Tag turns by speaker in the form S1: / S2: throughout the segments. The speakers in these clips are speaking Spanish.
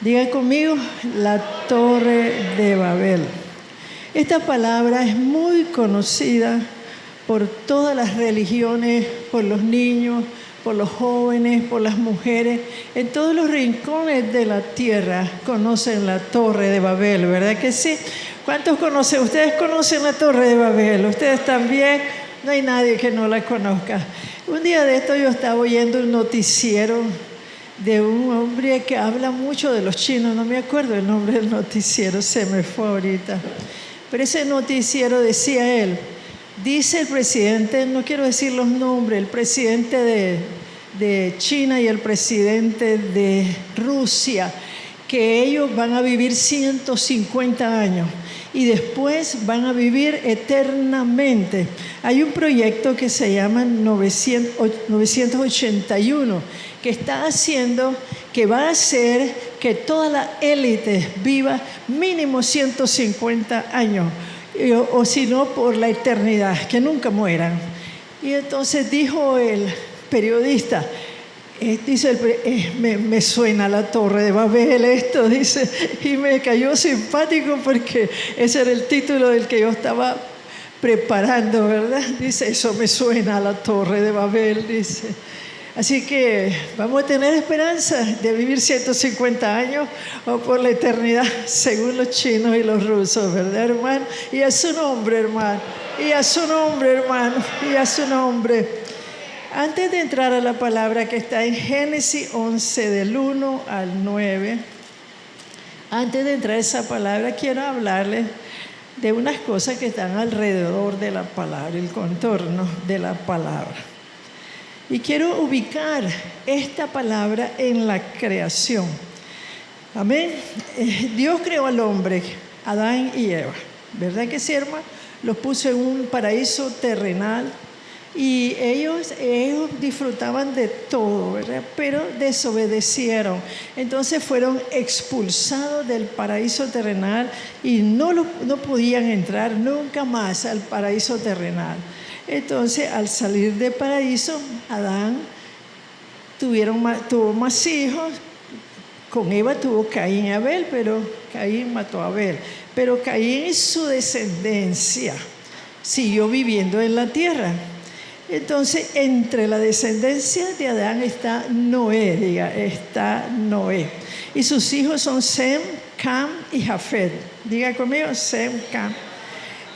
S1: Diga conmigo, la Torre de Babel. Esta palabra es muy conocida por todas las religiones, por los niños, por los jóvenes, por las mujeres. En todos los rincones de la tierra conocen la Torre de Babel, ¿verdad que sí? ¿Cuántos conocen? ¿Ustedes conocen la Torre de Babel? ¿Ustedes también? No hay nadie que no la conozca. Un día de esto yo estaba oyendo un noticiero de un hombre que habla mucho de los chinos. No me acuerdo el nombre del noticiero, se me fue ahorita. Pero ese noticiero decía él, dice el presidente, no quiero decir los nombres, el presidente de China y el presidente de Rusia, que ellos van a vivir 150 años y después van a vivir eternamente. Hay un proyecto que se llama 981, que está haciendo, que va a hacer que toda la élite viva mínimo 150 años, o si no, por la eternidad, que nunca mueran. Y entonces dijo el periodista, dice, me suena la Torre de Babel esto, dice, y me cayó simpático porque ese era el título del que yo estaba preparando, ¿verdad? Dice, eso me suena a la Torre de Babel, dice. Así que vamos a tener esperanza de vivir 150 años o por la eternidad, según los chinos y los rusos, ¿verdad, hermano? Y a su nombre, hermano, y a su nombre, hermano, y a su nombre. Antes de entrar a la palabra que está en Génesis 11, del 1 al 9, antes de entrar a esa palabra, quiero hablarles de unas cosas que están alrededor de la palabra, el contorno de la palabra. Y quiero ubicar esta palabra en la creación. Amén. Dios creó al hombre, Adán y Eva, ¿verdad que sí, hermano? Los puso en un paraíso terrenal. Y ellos disfrutaban de todo, ¿verdad? Pero desobedecieron. Entonces fueron expulsados del paraíso terrenal y no podían entrar nunca más al paraíso terrenal. Entonces, al salir del paraíso, Adán tuvo más hijos. Con Eva tuvo Caín y Abel, pero Caín mató a Abel. Pero Caín y su descendencia siguió viviendo en la tierra. Entonces, entre la descendencia de Adán está Noé, está Noé. Y sus hijos son Sem, Cam y Jafet. Diga conmigo, Sem, Cam.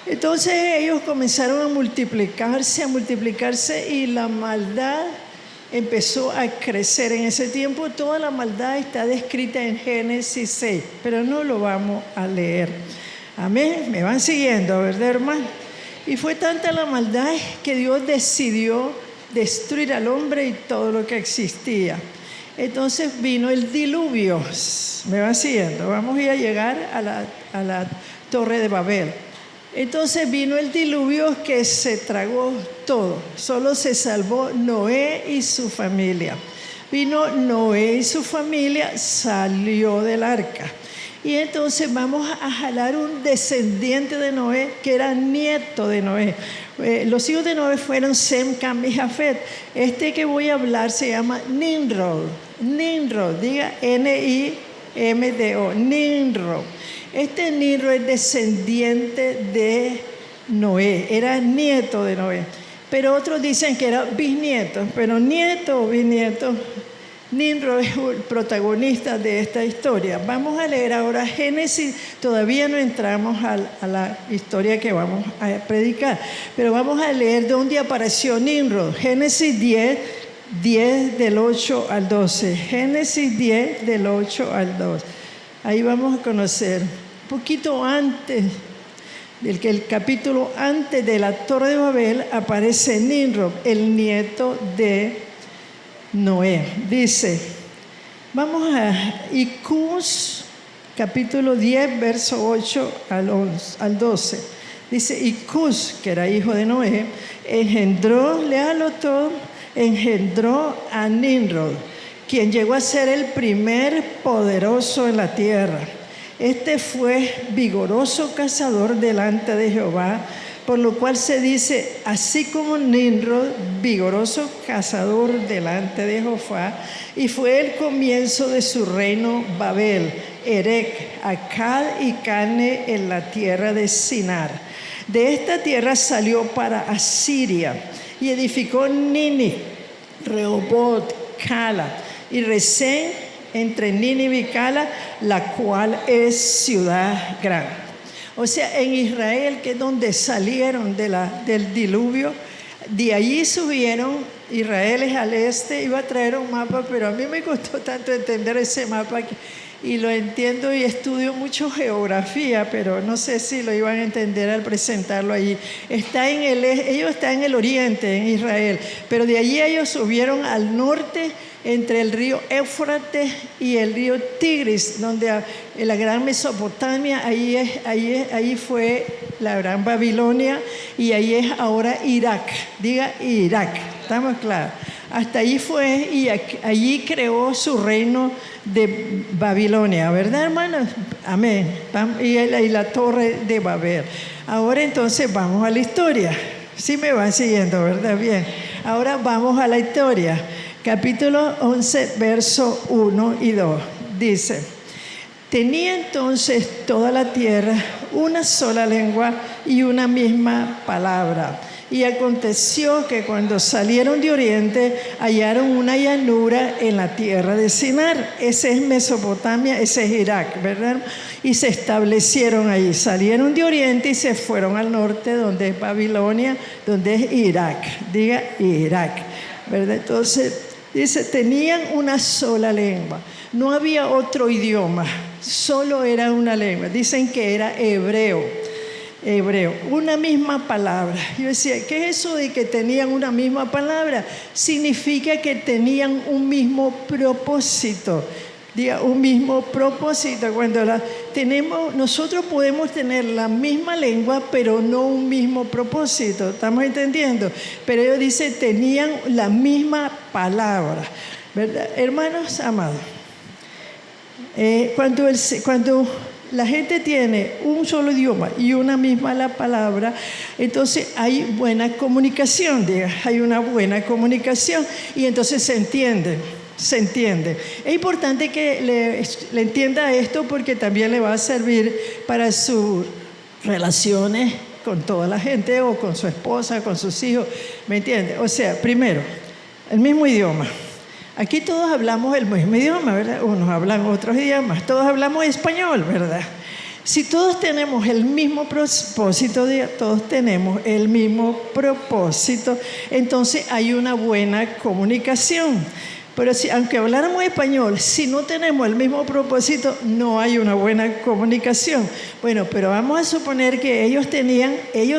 S1: Entonces ellos comenzaron a multiplicarse y la maldad empezó a crecer. En ese tiempo toda la maldad está descrita en Génesis 6, pero no lo vamos a leer. Amén, me van siguiendo, ¿verdad, hermano? Y fue tanta la maldad que Dios decidió destruir al hombre y todo lo que existía. Entonces vino el diluvio. ¿Me van siguiendo? Vamos a llegar a la Torre de Babel. Entonces vino el diluvio que se tragó todo. Solo se salvó Noé y su familia. Vino Noé y su familia, salió del arca. Y entonces vamos a jalar un descendiente de Noé que era nieto de Noé. Los hijos de Noé fueron Sem, Cam y Jafet. Este que voy a hablar se llama Nimrod. Nimrod, diga N-I-M-D-O, Nimrod. Este Nimrod es descendiente de Noé, era nieto de Noé. Pero otros dicen que era bisnieto, pero nieto o bisnieto. Nimrod es el protagonista de esta historia. Vamos a leer ahora Génesis. Todavía no entramos a la historia que vamos a predicar, pero vamos a leer dónde apareció Nimrod. Génesis 10 del 8 al 12. Génesis 10 del 8 al 12. Ahí vamos a conocer un poquito antes el capítulo antes de la Torre de Babel aparece Nimrod, el nieto de Noé. Dice, vamos a Cus, capítulo 10, verso 8 al 12. Dice, y Cus, que era hijo de Noé, léalo todo, engendró a Nimrod, quien llegó a ser el primer poderoso en la tierra. Este fue vigoroso cazador delante de Jehová, por lo cual se dice, así como Nimrod, vigoroso cazador delante de Jehová, y fue el comienzo de su reino Babel, Erec, Akkad y Calne en la tierra de Sinar. De esta tierra salió para Asiria y edificó Nínive, Rehobot, Cala y Resén entre Nínive y Cala, la cual es ciudad grande. O sea, en Israel, que es donde salieron del diluvio, de allí subieron. Israel es al este. Iba a traer un mapa, pero a mí me costó tanto entender ese mapa y lo entiendo y estudio mucho geografía, pero no sé si lo iban a entender al presentarlo allí. Ellos están en el oriente, en Israel, pero de allí ellos subieron al norte entre el río Éufrates y el río Tigris, donde en la gran Mesopotamia, ahí fue la gran Babilonia, y ahí es ahora Irak. Diga Irak, ¿estamos claros? Hasta allí fue y allí creó su reino de Babilonia, ¿verdad, hermanos? Amén. Y la torre de Babel. Ahora entonces vamos a la historia. Sí me van siguiendo, ¿verdad? Bien. Ahora vamos a la historia. Capítulo 11, verso 1 y 2. Dice, tenía entonces toda la tierra una sola lengua y una misma palabra. Y aconteció que cuando salieron de oriente, hallaron una llanura en la tierra de Sinar. Ese es Mesopotamia, ese es Irak, ¿verdad? Y se establecieron ahí. Salieron de oriente y se fueron al norte, donde es Babilonia, donde es Irak. Diga Irak, ¿verdad? Entonces, dice, tenían una sola lengua. No había otro idioma, solo era una lengua. Dicen que era hebreo. Una misma palabra. Yo decía, ¿qué es eso de que tenían una misma palabra? Significa que tenían un mismo propósito. Diga, un mismo propósito. Cuando nosotros podemos tener la misma lengua, pero no un mismo propósito. ¿Estamos entendiendo? Pero ellos dicen, tenían la misma palabra, ¿verdad? Hermanos amados, cuando la gente tiene un solo idioma y una misma la palabra, entonces hay buena comunicación, hay una buena comunicación y entonces se entiende. Es importante que le entienda esto porque también le va a servir para sus relaciones con toda la gente o con su esposa, con sus hijos, ¿me entiende? O sea, primero, el mismo idioma. Aquí todos hablamos el mismo idioma, ¿verdad? Unos hablan otros idiomas, todos hablamos español, ¿verdad? Si todos tenemos el mismo propósito, entonces hay una buena comunicación. Pero aunque habláramos español, si no tenemos el mismo propósito, no hay una buena comunicación. Bueno, pero vamos a suponer que ellos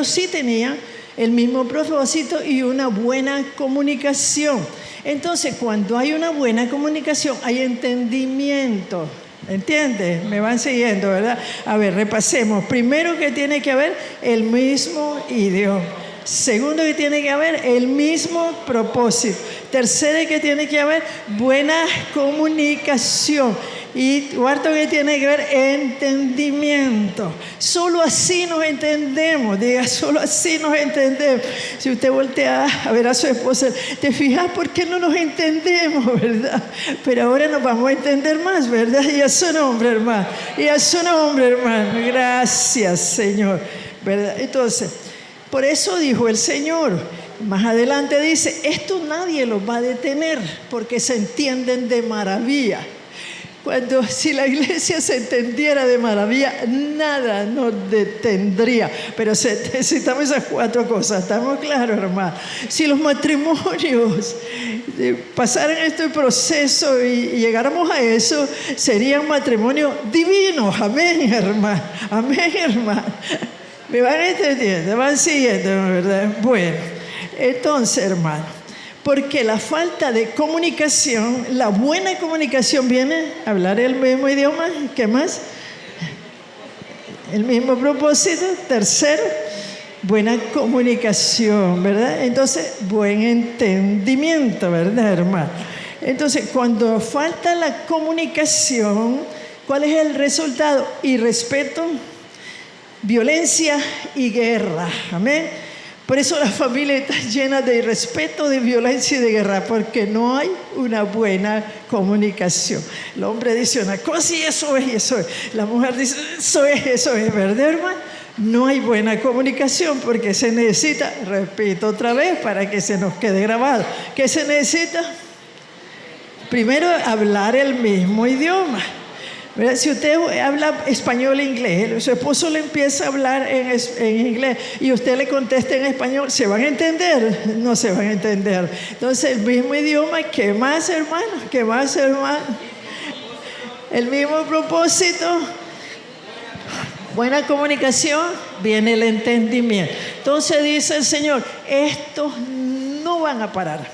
S1: sí tenían el mismo propósito y una buena comunicación. Entonces, cuando hay una buena comunicación, hay entendimiento. ¿Entiendes? Me van siguiendo, ¿verdad? A ver, repasemos. Primero, que tiene que haber el mismo idioma. Segundo, que tiene que haber el mismo propósito. Tercero, que tiene que haber buena comunicación. Y cuarto, que tiene que haber entendimiento. Solo así nos entendemos. Diga, solo así nos entendemos. Si usted voltea a ver a su esposa, te fijas por qué no nos entendemos, ¿verdad? Pero ahora nos vamos a entender más, ¿verdad? Y a su nombre, hermano. Y a su nombre, hermano. Gracias, Señor. ¿Verdad? Entonces, por eso dijo el Señor. Más adelante dice, esto nadie los va a detener porque se entienden de maravilla. Si la iglesia se entendiera de maravilla, nada nos detendría. Pero necesitamos esas 4 cosas, ¿estamos claros, hermano? Si los matrimonios pasaran este proceso y llegáramos a eso, serían matrimonios divinos. Amén, hermano. Amén, hermano. ¿Me van entendiendo? ¿Me van siguiendo, verdad? Bueno, entonces, hermano, porque la falta de comunicación, la buena comunicación viene a hablar el mismo idioma. ¿Qué más? El mismo propósito. Tercero, buena comunicación, ¿verdad? Entonces, buen entendimiento, ¿verdad, hermano? Entonces, cuando falta la comunicación, ¿cuál es el resultado? Irrespeto, violencia y guerra. Amén. Por eso la familia está llena de irrespeto, de violencia y de guerra, porque no hay una buena comunicación. El hombre dice una cosa y eso es, y eso es. La mujer dice, eso es, ¿verdad, hermano? No hay buena comunicación porque se necesita, repito otra vez para que se nos quede grabado, ¿qué se necesita? Primero, hablar el mismo idioma. ¿Verdad? Si usted habla español e inglés, su esposo le empieza a hablar en inglés y usted le contesta en español, ¿se van a entender? No se van a entender. Entonces, el mismo idioma, ¿qué más, hermano? ¿Qué más, hermano? El mismo propósito. Buena comunicación, viene el entendimiento. Entonces dice el Señor, estos no van a parar.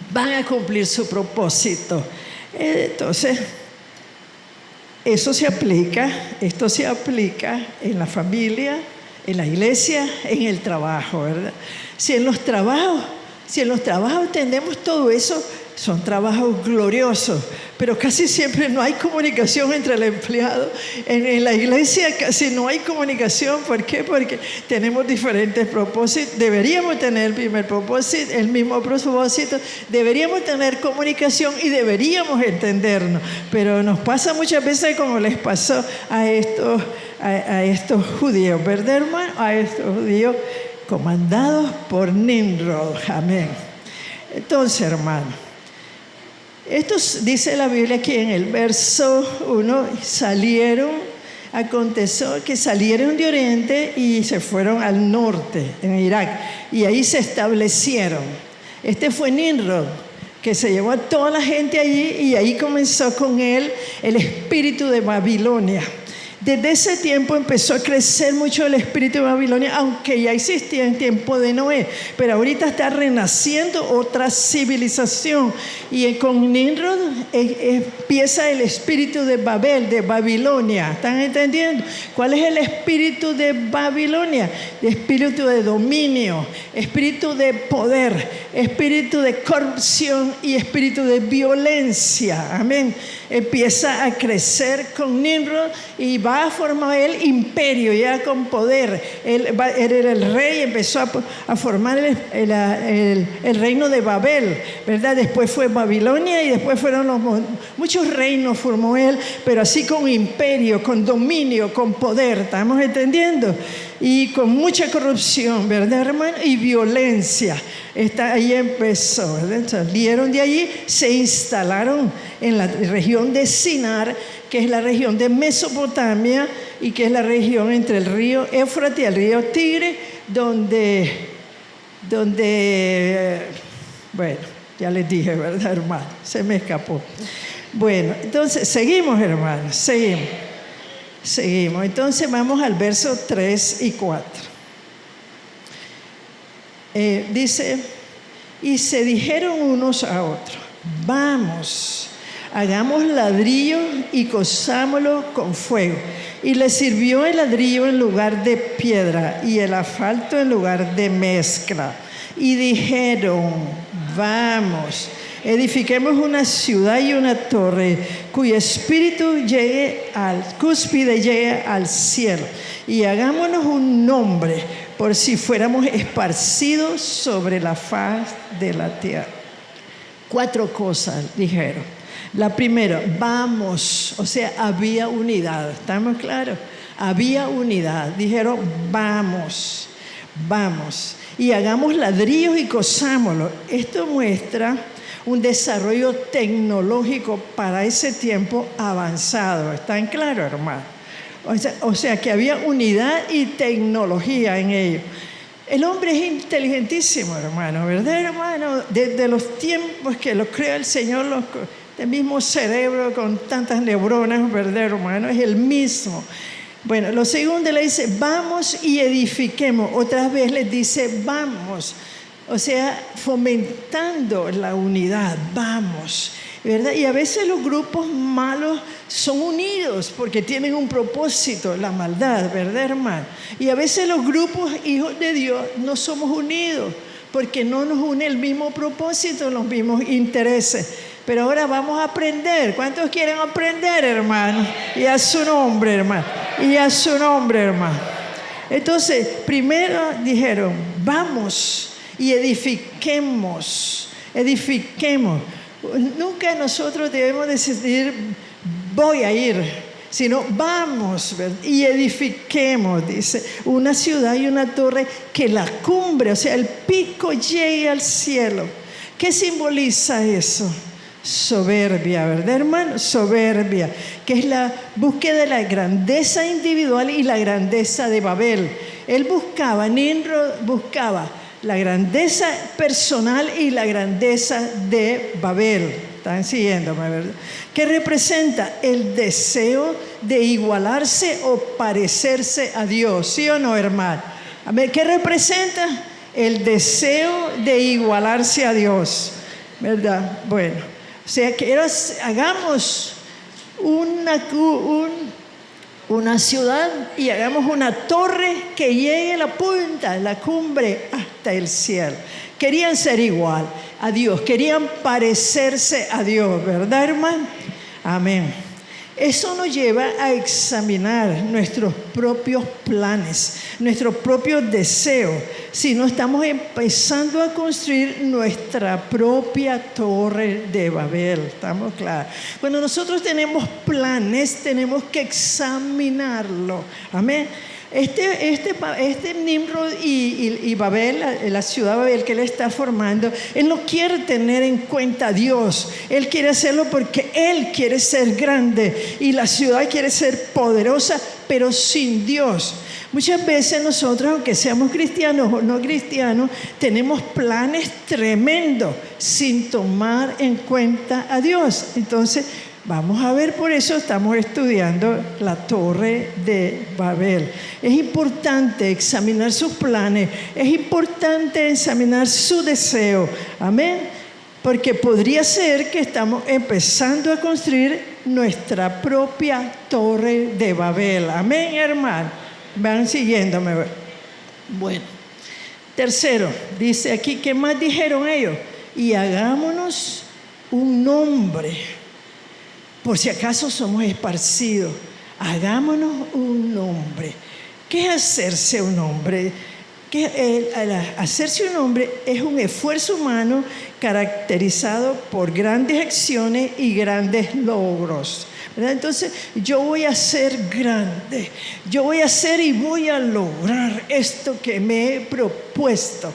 S1: Van a cumplir su propósito. Entonces, esto se aplica en la familia, en la iglesia, en el trabajo, ¿verdad? Si en los trabajos entendemos todo eso, son trabajos gloriosos, pero casi siempre no hay comunicación entre el empleado. En la iglesia casi no hay comunicación. ¿Por qué? Porque tenemos diferentes propósitos. Deberíamos tener el mismo propósito, deberíamos tener comunicación y deberíamos entendernos. Pero nos pasa muchas veces como les pasó a estos judíos, ¿verdad, hermano? A estos judíos comandados por Nimrod. Amén. Entonces, hermano, esto dice la Biblia aquí en el verso 1, aconteció que salieron de Oriente y se fueron al norte, en Irak, y ahí se establecieron. Este fue Nimrod, que se llevó a toda la gente allí, y ahí comenzó con él el espíritu de Babilonia. Desde ese tiempo empezó a crecer mucho el espíritu de Babilonia, aunque ya existía en tiempo de Noé, pero ahorita está renaciendo otra civilización, y con Nimrod empieza el espíritu de Babel, de Babilonia. ¿Están entendiendo? ¿Cuál es el espíritu de Babilonia? Espíritu de dominio, espíritu de poder, espíritu de corrupción y espíritu de violencia. Amén. Empieza a crecer con Nimrod y va a formar el imperio ya con poder. Él era el rey, empezó a formar el reino de Babel, ¿verdad? Después fue Babilonia y después fueron muchos reinos formó él, pero así con imperio, con dominio, con poder. ¿Estamos entendiendo? Y con mucha corrupción, ¿verdad, hermano? Y violencia. Ahí empezó, ¿verdad? Salieron de allí, se instalaron en la región de Sinar, que es la región de Mesopotamia y que es la región entre el río Éufrates y el río Tigre, donde bueno, ya les dije, ¿verdad, hermano? Se me escapó. Bueno, entonces, seguimos, hermanos, seguimos. Entonces, vamos al verso 3 y 4. Dice, y se dijeron unos a otros, vamos, hagamos ladrillo y cozámoslo con fuego. Y le sirvió el ladrillo en lugar de piedra y el asfalto en lugar de mezcla. Y dijeron, vamos, edifiquemos una ciudad y una torre cuyo espíritu cúspide llegue al cielo. Y hagámonos un nombre por si fuéramos esparcidos sobre la faz de la tierra. 4 cosas dijeron. La primera, vamos, o sea, había unidad. ¿Estamos claros? Había unidad. Dijeron, vamos. Y hagamos ladrillos y cozámoslo. Esto muestra un desarrollo tecnológico para ese tiempo avanzado. ¿Están claros, hermano? O sea, que había unidad y tecnología en ello. El hombre es inteligentísimo, hermano, ¿verdad, hermano? Desde los tiempos que lo creó el Señor, el mismo cerebro con tantas neuronas, ¿verdad, hermano? Es el mismo. Bueno, lo segundo le dice, vamos y edifiquemos. Otra vez les dice, vamos. O sea, fomentando la unidad, vamos, ¿verdad? Y a veces los grupos malos son unidos porque tienen un propósito, la maldad, ¿verdad, hermano? Y a veces los grupos hijos de Dios no somos unidos porque no nos une el mismo propósito, los mismos intereses. Pero ahora vamos a aprender. ¿Cuántos quieren aprender, hermano? Y a su nombre, hermano. Y a su nombre, hermano. Entonces, primero dijeron, vamos y edifiquemos. Nunca nosotros debemos decidir, voy a ir, sino vamos, ¿verdad? Y edifiquemos, dice, una ciudad y una torre que la cumbre, o sea, el pico llegue al cielo. ¿Qué simboliza eso? Soberbia, ¿verdad, hermano? Soberbia, que es la búsqueda de la grandeza individual y la grandeza de Babel. Nimrod buscaba la grandeza personal y la grandeza de Babel. Están siguiéndome, ¿verdad? Que representa el deseo de igualarse o parecerse a Dios, ¿sí o no, hermano? A ver, ¿qué representa? El deseo de igualarse a Dios, ¿verdad? Bueno, o sea que hagamos una ciudad y hagamos una torre que llegue a la punta, la cumbre, hasta el cielo. Querían ser igual a Dios, querían parecerse a Dios, ¿verdad, hermano? Amén. Eso nos lleva a examinar nuestros propios planes, nuestros propios deseos, si no estamos empezando a construir nuestra propia torre de Babel. ¿Estamos claros? Cuando nosotros tenemos planes, tenemos que examinarlo. Amén. Este Nimrod y Babel, la ciudad de Babel que él está formando, él no quiere tener en cuenta a Dios. Él quiere hacerlo porque él quiere ser grande y la ciudad quiere ser poderosa, pero sin Dios. Muchas veces nosotros, aunque seamos cristianos o no cristianos, tenemos planes tremendos sin tomar en cuenta a Dios. Entonces, vamos a ver, por eso estamos estudiando la Torre de Babel. Es importante examinar sus planes, es importante examinar su deseo. Amén. Porque podría ser que estamos empezando a construir nuestra propia Torre de Babel. Amén, hermano. Van siguiéndome. Bueno, tercero, dice aquí, ¿qué más dijeron ellos? Y hagámonos un nombre. Por si acaso somos esparcidos, hagámonos un nombre. ¿Qué es hacerse un nombre? Hacerse un nombre es un esfuerzo humano caracterizado por grandes acciones y grandes logros, ¿verdad? Entonces, yo voy a ser grande, yo voy a hacer y voy a lograr esto que me he propuesto.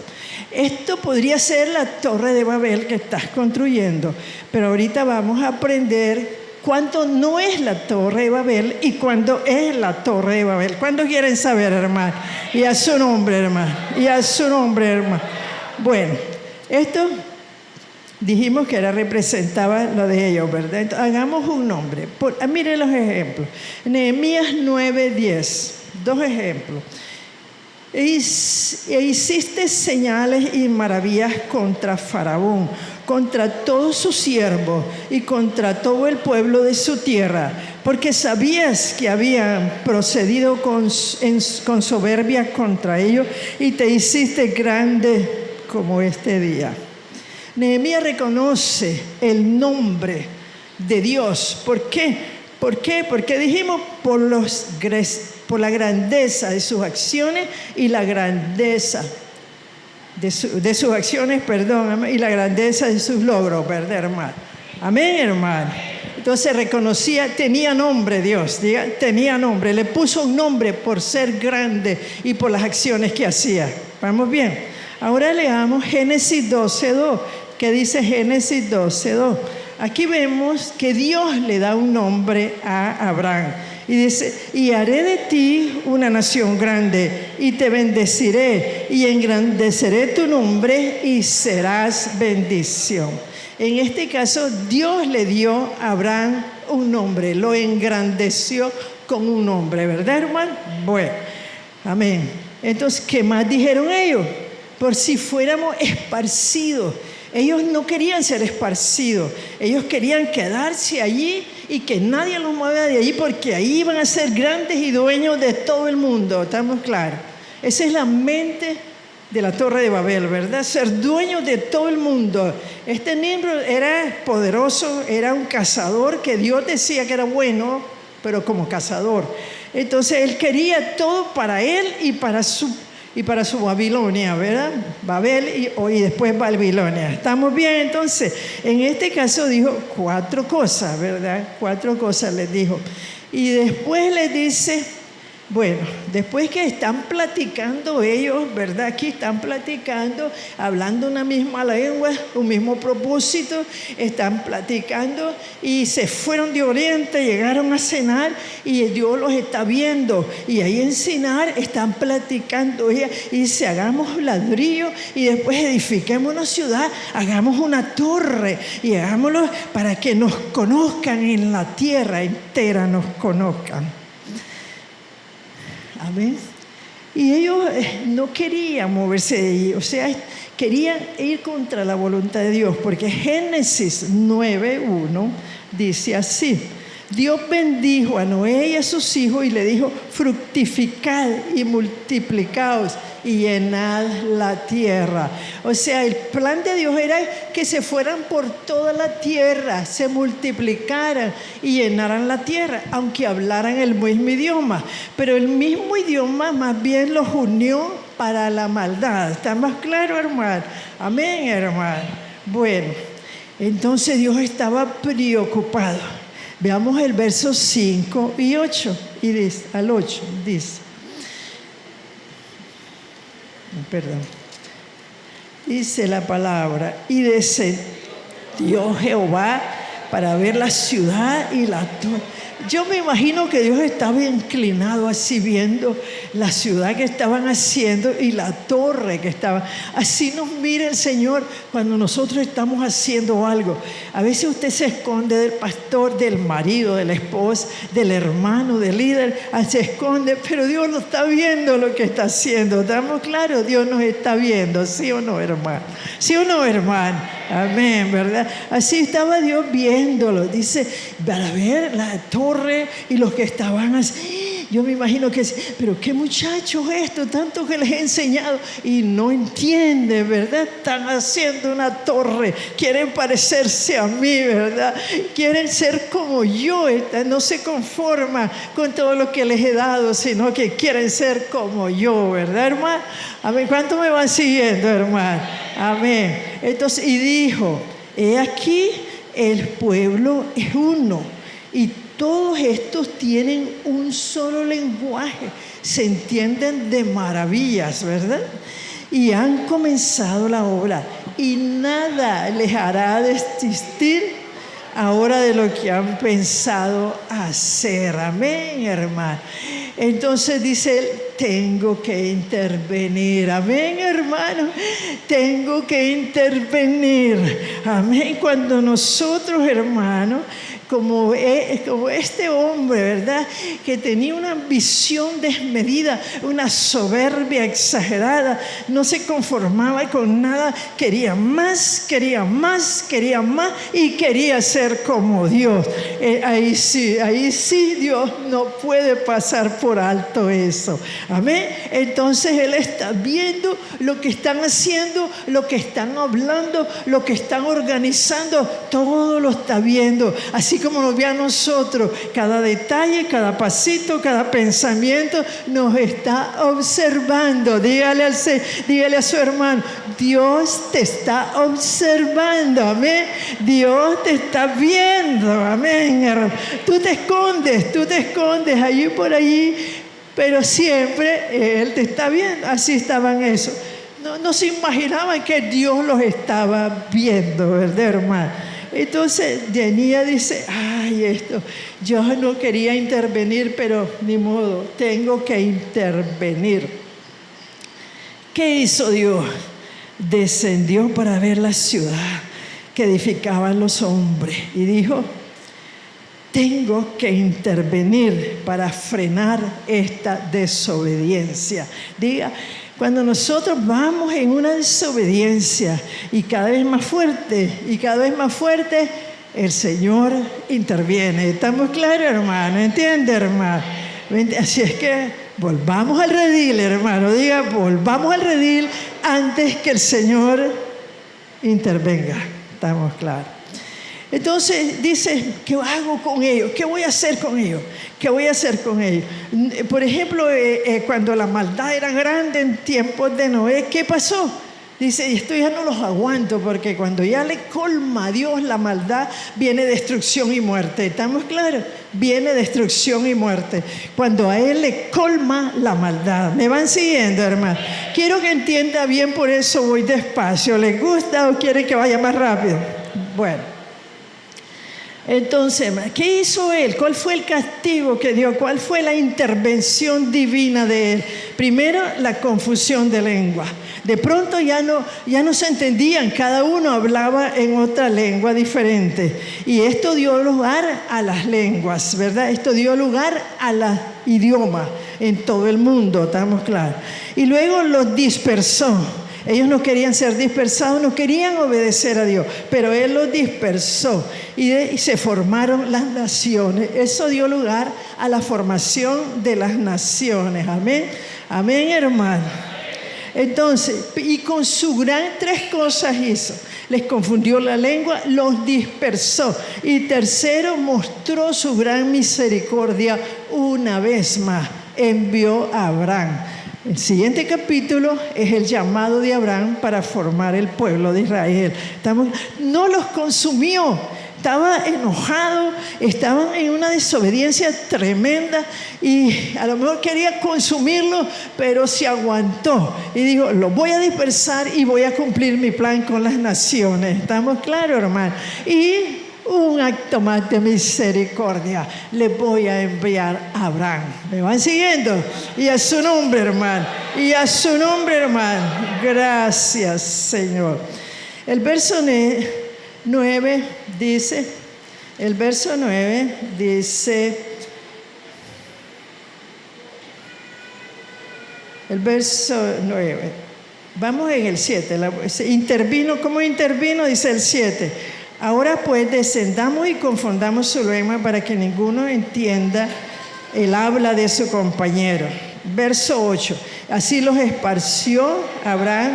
S1: Esto podría ser la Torre de Babel que estás construyendo, pero ahorita vamos a aprender cuánto no es la Torre de Babel y cuándo es la Torre de Babel. ¿Cuánto quieren saber, hermano? Y a su nombre, hermano. Y a su nombre, hermano. Bueno, esto dijimos que representaba lo de ellos, ¿verdad? Entonces, hagamos un nombre. Miren los ejemplos. Nehemías 9:10. 2 ejemplos. E hiciste señales y maravillas contra Faraón, contra todos sus siervos y contra todo el pueblo de su tierra, porque sabías que habían procedido con soberbia contra ellos y te hiciste grande como este día. Nehemías reconoce el nombre de Dios. ¿Por qué? Porque dijimos por la grandeza de sus acciones y la grandeza de sus acciones, y la grandeza de sus logros, ¿verdad, hermano? Amén, hermano. Entonces reconocía, tenía nombre Dios, tenía nombre, le puso un nombre por ser grande y por las acciones que hacía. ¿Vamos bien? Ahora leamos Génesis 12:2. ¿Qué dice Génesis 12:2? Aquí vemos que Dios le da un nombre a Abraham. Y dice, y haré de ti una nación grande, y te bendeciré, y engrandeceré tu nombre, y serás bendición. En este caso, Dios le dio a Abraham un nombre, lo engrandeció con un nombre, ¿verdad, hermano? Bueno, amén. Entonces, ¿qué más dijeron ellos? Por si fuéramos esparcidos. Ellos no querían ser esparcidos, ellos querían quedarse allí y que nadie los mueva de allí, porque ahí iban a ser grandes y dueños de todo el mundo. ¿Estamos claros? Esa es la mente de la Torre de Babel, ¿verdad? Ser dueños de todo el mundo. Este Nimrod era poderoso, era un cazador que Dios decía que era bueno, pero como cazador. Entonces él quería todo para él y para su Babilonia, ¿verdad? Babel y después Babilonia. ¿Estamos bien? Entonces, en este caso dijo 4 cosas, ¿verdad? 4 cosas les dijo. Y después les dice, bueno, después que están platicando ellos, ¿verdad? Aquí están platicando, hablando una misma lengua, un mismo propósito, están platicando y se fueron de oriente, llegaron a cenar y Dios los está viendo. Y ahí en cenar están platicando ella y dice, hagamos ladrillo y después edifiquemos una ciudad, hagamos una torre y hagámoslo para que nos conozcan en la tierra entera, nos conozcan. Amén. Y ellos no querían moverse de allí, o sea, querían ir contra la voluntad de Dios, porque Génesis 9:1 dice así: Dios bendijo a Noé y a sus hijos y le dijo, fructificad y multiplicaos y llenad la tierra. O sea, el plan de Dios era que se fueran por toda la tierra, se multiplicaran y llenaran la tierra, aunque hablaran el mismo idioma. Pero el mismo idioma más bien los unió para la maldad. ¿Está más claro, hermano? Amén, hermano. Bueno, entonces Dios estaba preocupado. Veamos el verso 5 y 8, y dice, al 8, dice, dice la palabra, y descendió Jehová para ver la ciudad y la torre. Yo me imagino que Dios estaba inclinado así viendo la ciudad que estaban haciendo y la torre que estaban. Así nos mira el Señor cuando nosotros estamos haciendo algo. A veces usted se esconde del pastor, del marido, de la esposa, del hermano, del líder. Se esconde, pero Dios no está viendo lo que está haciendo. ¿Estamos claros? Dios nos está viendo. ¿Sí o no, hermano? ¿Sí o no, hermano? Amén, ¿verdad? Así estaba Dios viéndolo. Dice, para ver la torre y los que estaban así. Yo me imagino que, pero qué muchachos esto, tanto que les he enseñado y no entienden, ¿verdad? Están haciendo una torre, quieren parecerse a mí, ¿verdad? Quieren ser como yo, no se conforman con todo lo que les he dado, sino que quieren ser como yo, ¿verdad, hermano? Amén. ¿Cuánto me van siguiendo, hermano? Amén. Entonces, y dijo, he aquí, el pueblo es uno y todos estos tienen un solo lenguaje, se entienden de maravillas, ¿verdad? Y han comenzado la obra y nada les hará desistir ahora de lo que han pensado hacer. Amén, hermano. Entonces dice él, tengo que intervenir. Amén, hermano. Tengo que intervenir. Amén. Cuando nosotros, hermanos, como este hombre, ¿verdad? Que tenía una ambición desmedida, una soberbia exagerada, no se conformaba con nada, quería más, quería más, quería más y quería ser como Dios. Ahí sí Dios no puede pasar por alto eso. Amén. Entonces Él está viendo lo que están haciendo, lo que están hablando, lo que están organizando, todo lo está viendo. Así como nos ve a nosotros, cada detalle, cada pasito, cada pensamiento, nos está observando. Dígale a su hermano, Dios te está observando, amén. Dios te está viendo, amén, hermano. Tú te escondes allí por allí, pero siempre Él te está viendo. Así estaban esos. No se imaginaban que Dios los estaba viendo, ¿verdad, hermano? Entonces Denía dice, yo no quería intervenir, pero ni modo, tengo que intervenir. ¿Qué hizo Dios? Descendió para ver la ciudad que edificaban los hombres y dijo, tengo que intervenir para frenar esta desobediencia. Diga, cuando nosotros vamos en una desobediencia y cada vez más fuerte, el Señor interviene. ¿Estamos claros, hermano? ¿Entiende, hermano? Así es que volvamos al redil, hermano. Diga, volvamos al redil antes que el Señor intervenga. ¿Estamos claros? Entonces dice, ¿qué hago con ellos? ¿Qué voy a hacer con ellos? ¿Qué voy a hacer con ellos? Por ejemplo, cuando la maldad era grande en tiempos de Noé, ¿qué pasó? Dice, esto ya no los aguanto, porque cuando ya le colma a Dios la maldad, viene destrucción y muerte. ¿Estamos claros? Viene destrucción y muerte. Cuando a Él le colma la maldad. ¿Me van siguiendo, hermano? Quiero que entienda bien, por eso voy despacio. ¿Les gusta o quieren que vaya más rápido? Bueno. Entonces, ¿qué hizo Él? ¿Cuál fue el castigo que dio? ¿Cuál fue la intervención divina de Él? Primero, la confusión de lengua. De pronto ya no se entendían, cada uno hablaba en otra lengua diferente. Y esto dio lugar a las lenguas, ¿verdad? Esto dio lugar a los idiomas en todo el mundo, ¿estamos claros? Y luego los dispersó. Ellos no querían ser dispersados, no querían obedecer a Dios, pero Él los dispersó y se formaron las naciones. Eso dio lugar a la formación de las naciones. Amén. Amén, hermano. Entonces, y con su tres cosas hizo. Les confundió la lengua, los dispersó. Y tercero, mostró su gran misericordia una vez más. Envió a Abraham. El siguiente capítulo es el llamado de Abraham para formar el pueblo de Israel. No los consumió, estaba enojado, estaban en una desobediencia tremenda y a lo mejor quería consumirlo, pero se aguantó y dijo, lo voy a dispersar y voy a cumplir mi plan con las naciones. ¿Estamos claros, hermano? Y un acto más de misericordia le voy a enviar a Abraham. ¿Me van siguiendo? Y a su nombre, hermano. Y a su nombre, hermano. Gracias, Señor. El verso 9 dice, vamos en el 7, ¿cómo intervino? Dice el 7. Ahora pues descendamos y confundamos su lengua para que ninguno entienda el habla de su compañero. Verso 8. Así los esparció Jehová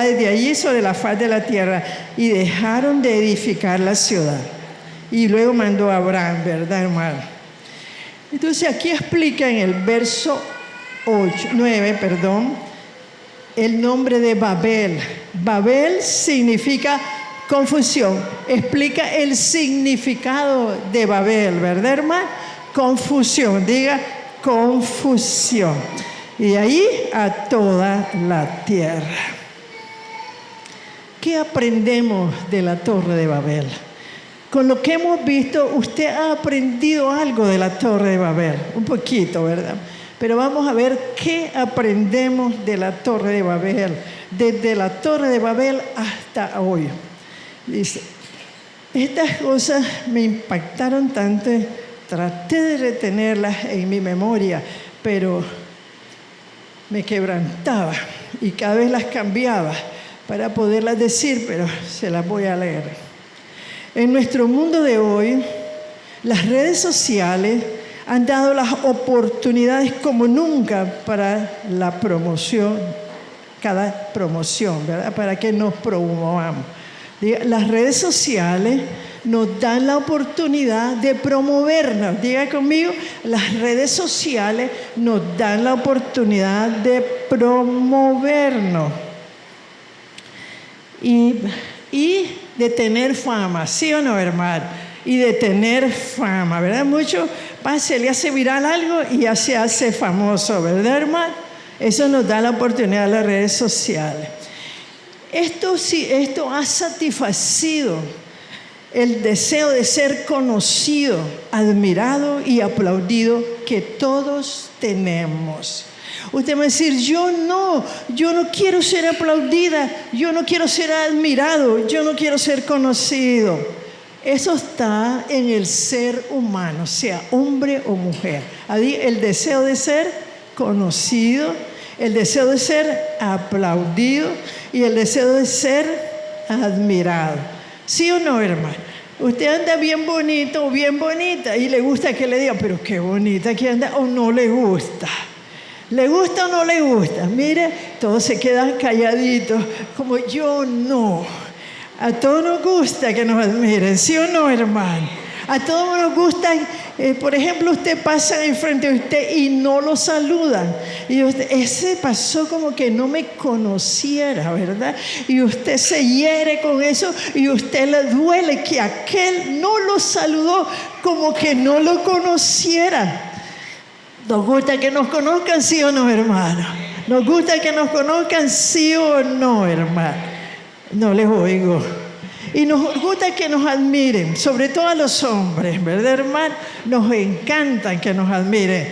S1: desde allí sobre la faz de la tierra y dejaron de edificar la ciudad. Y luego mandó a Abraham, ¿verdad, hermano? Entonces aquí explica en el verso 9, el nombre de Babel. Babel significa confusión. Explica el significado de Babel, ¿verdad, hermano? Confusión, diga confusión. Y ahí a toda la tierra. ¿Qué aprendemos de la Torre de Babel? Con lo que hemos visto, usted ha aprendido algo de la Torre de Babel, un poquito, ¿verdad? Pero vamos a ver qué aprendemos de la Torre de Babel, desde la Torre de Babel hasta hoy. Dice, estas cosas me impactaron tanto, traté de retenerlas en mi memoria, pero me quebrantaba y cada vez las cambiaba para poderlas decir, pero se las voy a leer. En nuestro mundo de hoy, las redes sociales han dado las oportunidades como nunca para la promoción, cada promoción, ¿verdad? Para que nos promovamos. Las redes sociales nos dan la oportunidad de promovernos. Diga conmigo, las redes sociales nos dan la oportunidad de promovernos y de tener fama, ¿sí o no, hermano? Y de tener fama, ¿verdad? Mucho se le hace viral algo y ya se hace famoso, ¿verdad, hermano? Eso nos da la oportunidad de las redes sociales. Esto ha satisfacido el deseo de ser conocido, admirado y aplaudido que todos tenemos. Usted va a decir, yo no quiero ser aplaudida, yo no quiero ser admirado, yo no quiero ser conocido. Eso está en el ser humano, sea hombre o mujer. El deseo de ser conocido, el deseo de ser aplaudido y el deseo de ser admirado. ¿Sí o no, hermano? Usted anda bien bonito o bien bonita y le gusta que le digan, pero qué bonita que anda, o no le gusta. ¿Le gusta o no le gusta? Mire, todos se quedan calladitos, como yo no. A todos nos gusta que nos admiren, ¿sí o no, hermano? A todos nos gusta, por ejemplo, usted pasa enfrente de usted y no lo saludan. Y usted, ese pasó como que no me conociera, ¿verdad? Y usted se hiere con eso y usted le duele que aquel no lo saludó como que no lo conociera. ¿Nos gusta que nos conozcan, sí o no, hermano? ¿Nos gusta que nos conozcan, sí o no, hermano? No les oigo. Y nos gusta que nos admiren, sobre todo a los hombres, ¿verdad, hermano? Nos encanta que nos admiren.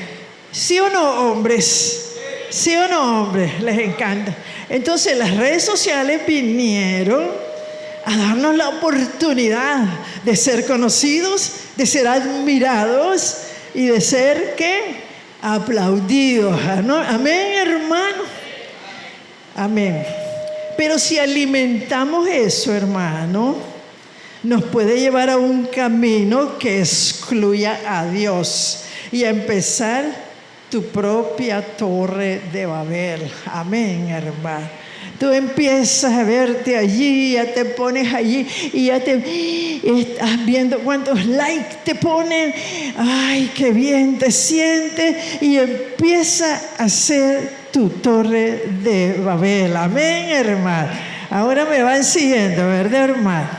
S1: ¿Sí o no, hombres? ¿Sí o no, hombres? Les encanta. Entonces las redes sociales vinieron a darnos la oportunidad de ser conocidos, de ser admirados y de ser, ¿qué? Aplaudidos. ¿No? Amén, hermano. Amén. Pero si alimentamos eso, hermano, nos puede llevar a un camino que excluya a Dios y a empezar tu propia torre de Babel. Amén, hermano. Tú empiezas a verte allí, ya te pones allí y ya te estás viendo cuántos likes te ponen. Ay, qué bien te sientes y empieza a hacer tu torre de Babel. Amén, hermano. Ahora me van siguiendo, ¿verdad, hermano?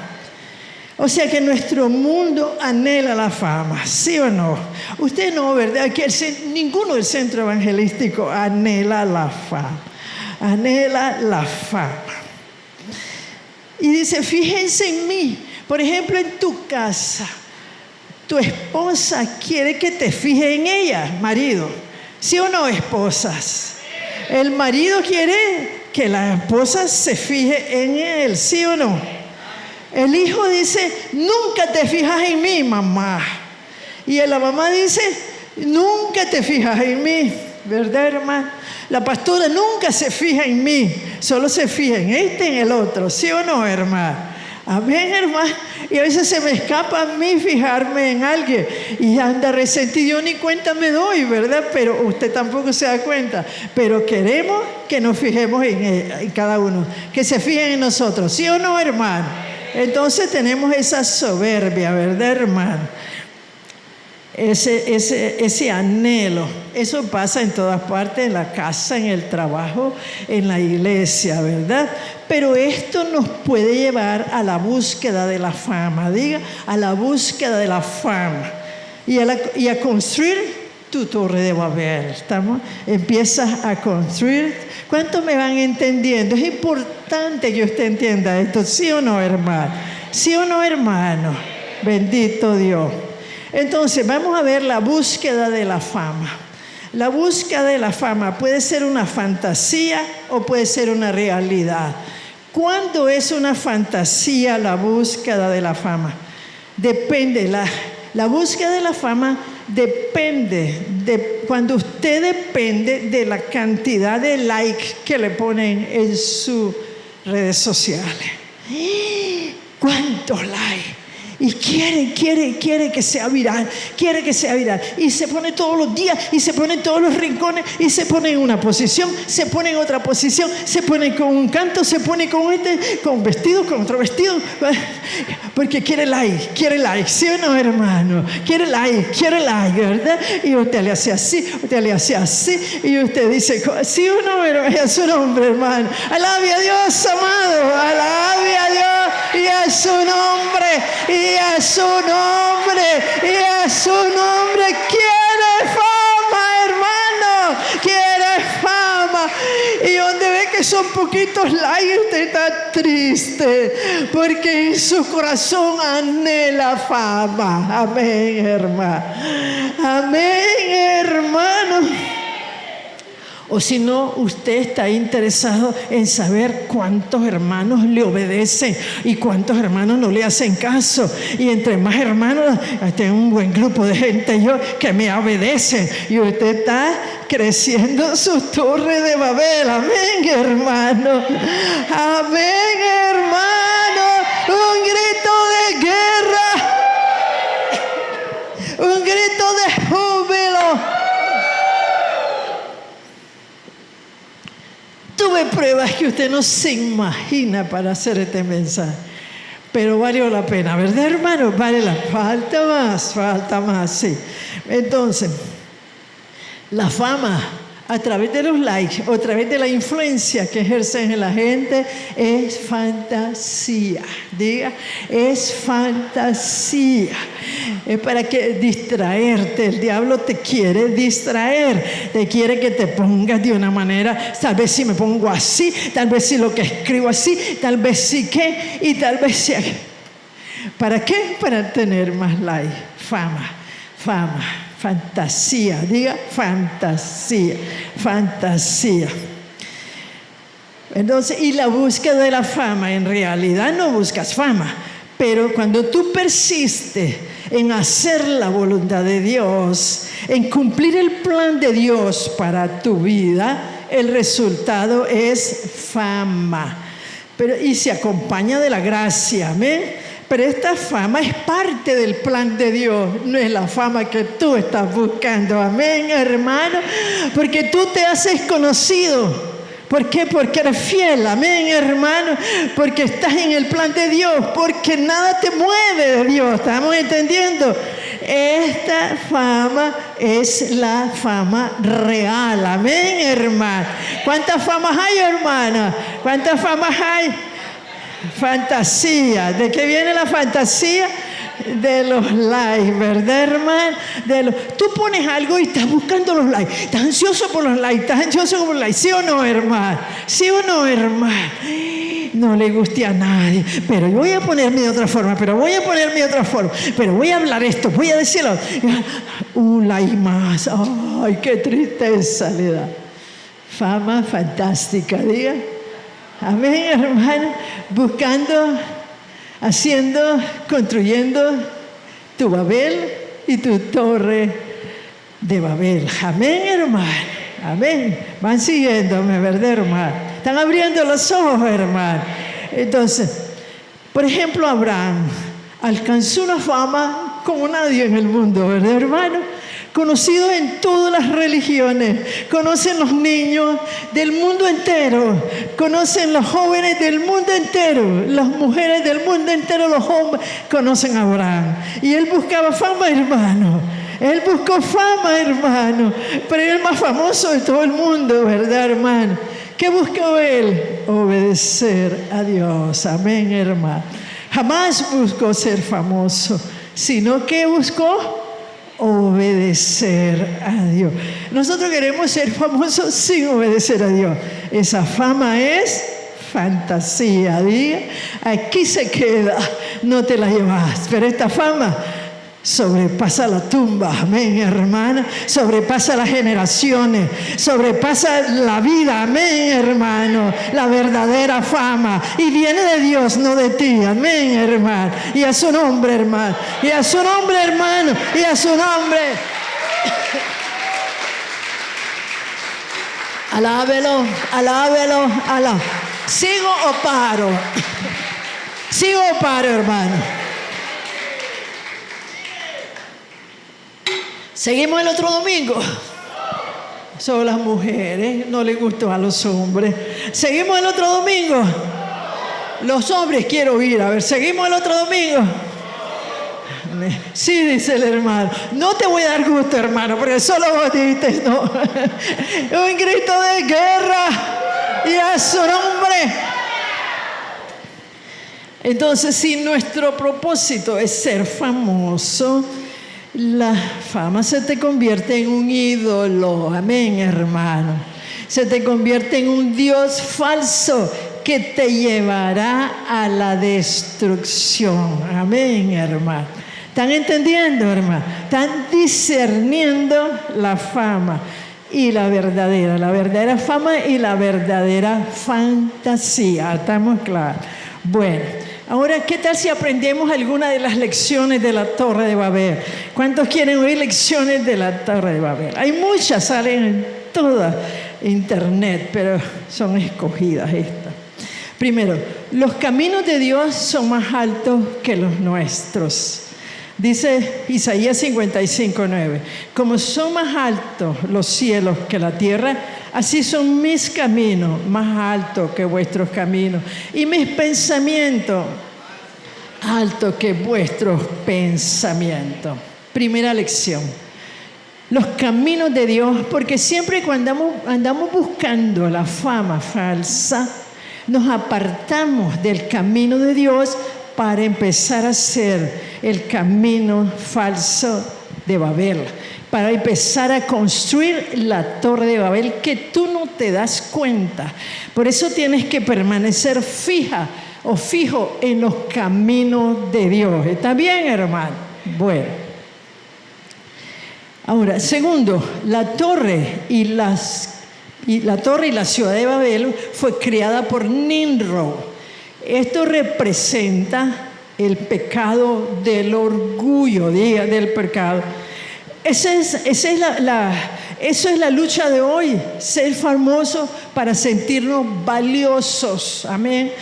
S1: O sea que nuestro mundo anhela la fama, ¿sí o no? Usted no, ¿verdad? Que ninguno del centro evangelístico anhela la fama. Anhela la fama. Y dice, fíjense en mí. Por ejemplo, en tu casa, tu esposa quiere que te fijes en ella, marido. ¿Sí o no, esposas? El marido quiere que la esposa se fije en él, ¿sí o no? El hijo dice, nunca te fijas en mí, mamá. Y la mamá dice, nunca te fijas en mí, ¿verdad, hermano? La pastora nunca se fija en mí, solo se fija en este y en el otro, ¿sí o no, hermano? Amén, hermano. Y a veces se me escapa a mí fijarme en alguien y anda resentido, yo ni cuenta me doy, ¿verdad? Pero usted tampoco se da cuenta. Pero queremos que nos fijemos en cada uno, que se fijen en nosotros, ¿sí o no, hermano? Entonces tenemos esa soberbia, ¿verdad, hermano? Ese anhelo, eso pasa en todas partes, en la casa, en el trabajo, en la iglesia, ¿verdad? Pero esto nos puede llevar a la búsqueda de la fama, diga, a la búsqueda de la fama y a construir tu torre de Babel. ¿Estamos? Empiezas a construir. ¿Cuántos me van entendiendo? Es importante que usted entienda esto, ¿sí o no, hermano? ¿Sí o no, hermano? Bendito Dios. Entonces, vamos a ver la búsqueda de la fama. La búsqueda de la fama puede ser una fantasía o puede ser una realidad. ¿Cuándo es una fantasía la búsqueda de la fama? Depende. La búsqueda de la fama depende de cuando usted depende de la cantidad de likes que le ponen en sus redes sociales. ¿Cuántos likes? Y quiere que sea viral, quiere que sea viral. Y se pone todos los días, y se pone en todos los rincones, y se pone en una posición, se pone en otra posición, se pone con un canto, se pone con con vestido, con otro vestido. Porque quiere like, ¿sí o no, hermano? Quiere like, ¿verdad? Y usted le hace así, y usted dice, ¿sí o no, hermano? A su nombre, hermano. Alabe a Dios, amado, alabe a Dios, y a su nombre, y a su nombre, y a su nombre. Quiere fama, hermano, quiere fama. Y donde ve que son poquitos likes, usted está triste, porque en su corazón anhela fama. Amén, hermano. Amén, hermano. O si no, usted está interesado en saber cuántos hermanos le obedecen y cuántos hermanos no le hacen caso. Y entre más hermanos, tengo un buen grupo de gente que me obedecen. Y usted está creciendo su torre de Babel. Amén, hermano. Amén, hermano. Un grito de guerra. Un grito de júbilo. Tuve pruebas que usted no se imagina para hacer este mensaje. pero valió la pena, ¿verdad, hermano? Falta más, sí. Entonces, la fama a través de los likes o a través de la influencia que ejercen en la gente es fantasía. Diga, es fantasía. Es para que distraerte. El diablo te quiere distraer. Te quiere que te pongas de una manera. Tal vez si me pongo así, tal vez si lo que escribo así, tal vez si qué y tal vez si. ¿Para qué? Para tener más likes. Fama. Fantasía, diga fantasía. Entonces, y la búsqueda de la fama, en realidad no buscas fama, pero cuando tú persistes en hacer la voluntad de Dios, en cumplir el plan de Dios para tu vida, el resultado es fama. Y se acompaña de la gracia, amén. Pero esta fama es parte del plan de Dios, no es la fama que tú estás buscando, amén, hermano, porque tú te haces conocido. ¿Por qué? Porque eres fiel, amén, hermano, porque estás en el plan de Dios, porque nada te mueve de Dios, ¿estamos entendiendo? Esta fama es la fama real, amén, hermano. ¿Cuántas famas hay, hermana? ¿Cuántas famas hay? Fantasía. ¿De qué viene la fantasía? De los likes, ¿verdad, hermano? Tú pones algo y estás buscando los likes. Estás ansioso por los likes. Estás ansioso por los likes. ¿Sí o no, hermano? ¿Sí o no, hermano? No le guste a nadie. Pero yo voy a ponerme de otra forma. Pero voy a hablar esto. Voy a decirlo. Un like más. Ay, qué tristeza le da. Fama fantástica, diga. Amén, hermano, buscando, haciendo, construyendo tu Babel y tu torre de Babel. Amén, hermano. Amén. Van siguiéndome, ¿verdad, hermano? Están abriendo los ojos, hermano. Entonces, por ejemplo, Abraham alcanzó una fama como nadie en el mundo, ¿verdad, hermano? Conocido en todas las religiones, conocen los niños del mundo entero, conocen los jóvenes del mundo entero, las mujeres del mundo entero, los hombres, conocen a Abraham. Y él buscaba fama, hermano. Él buscó fama, hermano, pero era el más famoso de todo el mundo, ¿verdad, hermano? ¿Qué buscó él? Obedecer a Dios, amén, hermano. Jamás buscó ser famoso, sino que buscó obedecer a Dios. Nosotros queremos ser famosos sin obedecer a Dios. Esa fama es fantasía, diga. Aquí se queda, no te la llevas. Pero esta fama sobrepasa la tumba, amén, hermana. Sobrepasa las generaciones, sobrepasa la vida, amén, hermano. La verdadera fama. Y viene de Dios, no de ti, amén, hermano. Y a su nombre, hermano. Y a su nombre, hermano. Y a su nombre. Alábelo, alábelo, alábelo. ¿Sigo o paro? ¿Sigo o paro, hermano? Seguimos el otro domingo. Son las mujeres, no les gustó a los hombres. Seguimos el otro domingo. Los hombres quiero oír. A ver, seguimos el otro domingo. Sí, dice el hermano. No te voy a dar gusto, hermano, porque solo vos dijiste no. Un grito de guerra y a su nombre. Entonces, si nuestro propósito es ser famoso, la fama se te convierte en un ídolo, amén, hermano. Se te convierte en un Dios falso que te llevará a la destrucción, amén, hermano. ¿Están entendiendo, hermano? Están discerniendo la fama y la verdadera fama y la verdadera fantasía. ¿Estamos claros? Bueno, ahora, ¿qué tal si aprendemos alguna de las lecciones de la Torre de Babel? ¿Cuántos quieren oír lecciones de la Torre de Babel? Hay muchas, salen en toda internet, pero son escogidas estas. Primero, los caminos de Dios son más altos que los nuestros. Dice Isaías 55:9, como son más altos los cielos que la tierra, así son mis caminos más altos que vuestros caminos y mis pensamientos alto que vuestros pensamientos. Primera lección. Los caminos de Dios, porque siempre cuando andamos buscando la fama falsa, nos apartamos del camino de Dios para empezar a hacer el camino falso de Babel, para empezar a construir la torre de Babel que tú no te das cuenta. Por eso tienes que permanecer fijo en los caminos de Dios. ¿Está bien, hermano? Bueno. Ahora, segundo, la torre y la ciudad de Babel fue creada por Nimrod. Esto representa el pecado del orgullo, del pecado. Eso es la lucha de hoy, ser famosos para sentirnos valiosos. Amén.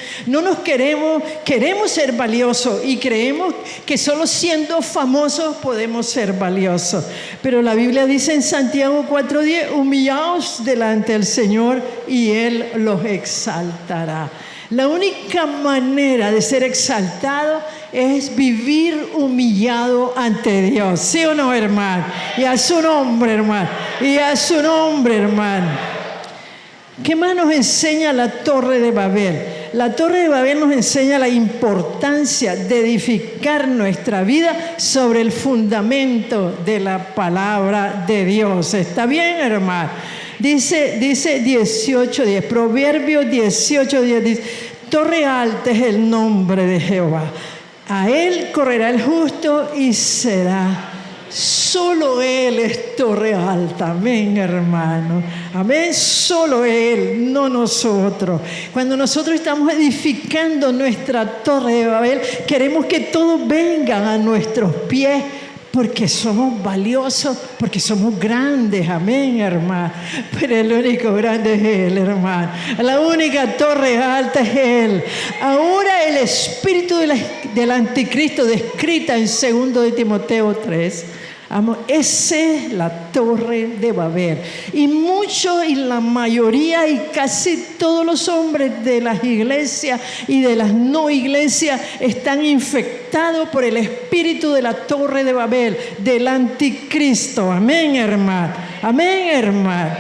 S1: Queremos ser valiosos y creemos que solo siendo famosos podemos ser valiosos. Pero la Biblia dice en Santiago 4:10, humillaos delante del Señor y Él los exaltará. La única manera de ser exaltado es vivir humillado ante Dios. ¿Sí o no, hermano? Y a su nombre, hermano. Y a su nombre, hermano. ¿Qué más nos enseña la Torre de Babel? La Torre de Babel nos enseña la importancia de edificar nuestra vida sobre el fundamento de la palabra de Dios. ¿Está bien, hermano? Dice 18:10, Proverbios 18:10, dice, torre alta es el nombre de Jehová. A él correrá el justo y será. Solo Él es torre alta. Amén, hermano. Amén. Solo Él, no nosotros. Cuando nosotros estamos edificando nuestra torre de Babel, queremos que todos vengan a nuestros pies, porque somos valiosos, porque somos grandes. Amén, hermano. Pero el único grande es Él, hermano. La única torre alta es Él. Ahora el espíritu del anticristo, descrita en 2 de Timoteo 3, esa es la torre de Babel. Y la mayoría y casi todos los hombres de las iglesias y de las no iglesias están infectados por el espíritu de la torre de Babel, del anticristo. Amén, hermano. Amén, hermano.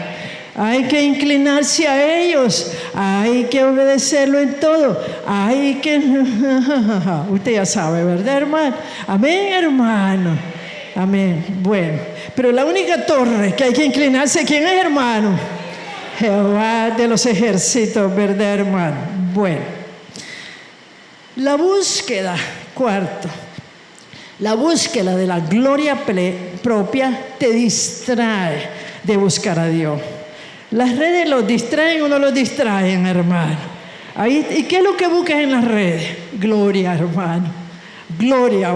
S1: Hay que inclinarse a ellos, hay que obedecerlo en todo, usted ya sabe, ¿verdad, hermano? Amén, hermano. Amén. Bueno, pero la única torre que hay que inclinarse, ¿quién es, hermano? Jehová de los ejércitos, ¿verdad, hermano? Bueno, la búsqueda, cuarto, la búsqueda de la gloria propia te distrae de buscar a Dios. Las redes los distraen o no los distraen, hermano. ¿Y qué es lo que buscas en las redes? Gloria, hermano. Gloria,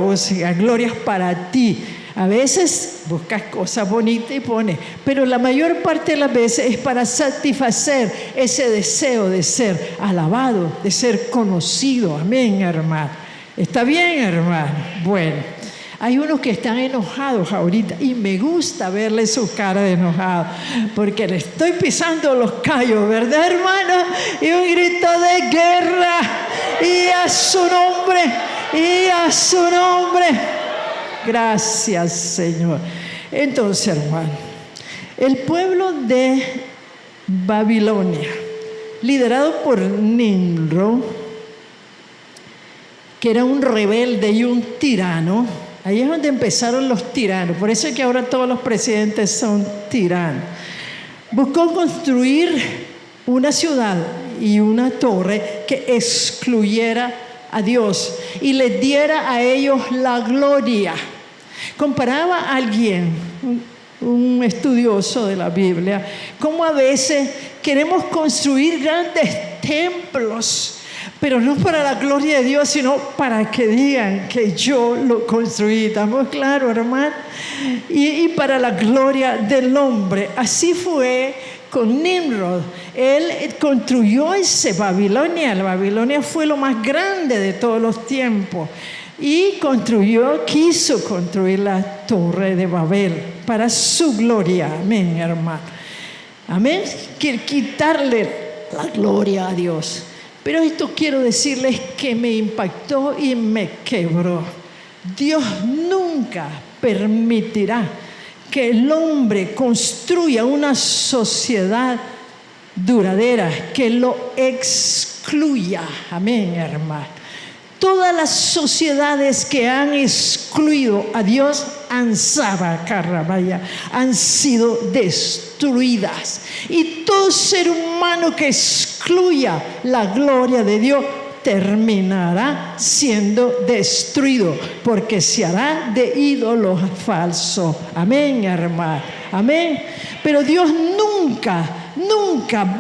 S1: gloria para ti. A veces buscas cosas bonitas y pones, pero la mayor parte de las veces es para satisfacer ese deseo de ser alabado, de ser conocido. Amén, hermano. ¿Está bien, hermano? Bueno, hay unos que están enojados ahorita y me gusta verle su cara de enojado, porque le estoy pisando los callos, ¿verdad, hermano? Y un grito de guerra, y a su nombre, y a su nombre. Gracias, Señor. Entonces, hermano, el pueblo de Babilonia, liderado por Nimrod, que era un rebelde y un tirano. Ahí es donde empezaron los tiranos. Por eso es que ahora todos los presidentes son tiranos. Buscó construir una ciudad y una torre que excluyera a Dios y les diera a ellos la gloria. Comparaba a alguien, un estudioso de la Biblia, cómo a veces queremos construir grandes templos, pero no para la gloria de Dios, sino para que digan que yo lo construí. ¿Estamos claros, hermano? Y para la gloria del hombre. Así fue con Nimrod. Él construyó ese Babilonia. La Babilonia fue lo más grande de todos los tiempos. Y quiso construir la torre de Babel para su gloria. Amén, hermano. Amén. Quitarle la gloria a Dios. Pero esto quiero decirles que me impactó y me quebró. Dios nunca permitirá que el hombre construya una sociedad duradera que lo excluya. Amén, hermano. Todas las sociedades que han excluido a Dios han sido destruidas. Y todo ser humano que excluya la gloria de Dios terminará siendo destruido, porque se hará de ídolos falsos. Amén, hermano. Amén. Pero Dios nunca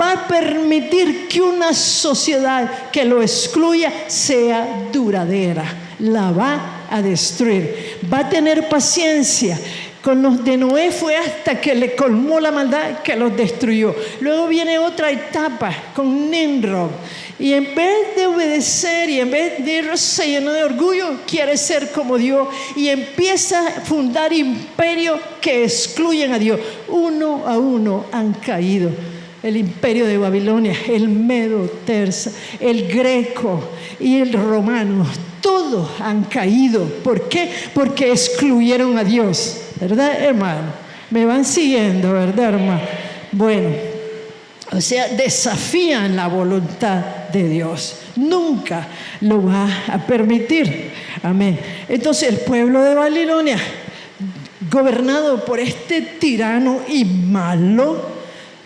S1: va a permitir que una sociedad que lo excluya sea duradera. La va a destruir. Va a tener paciencia. Con los de Noé fue hasta que le colmó la maldad que los destruyó. Luego viene otra etapa con Nimrod. Y en vez de obedecer y en vez de irse lleno de orgullo, quiere ser como Dios y empieza a fundar imperios que excluyen a Dios. Uno a uno han caído. El imperio de Babilonia, el medo persa, el greco y el romano, todos han caído. ¿Por qué? Porque excluyeron a Dios. ¿Verdad, hermano? Me van siguiendo, ¿verdad, hermano? Bueno, o sea, desafían la voluntad de Dios. Nunca lo va a permitir. Amén. Entonces el pueblo de Babilonia, gobernado por este tirano y malo,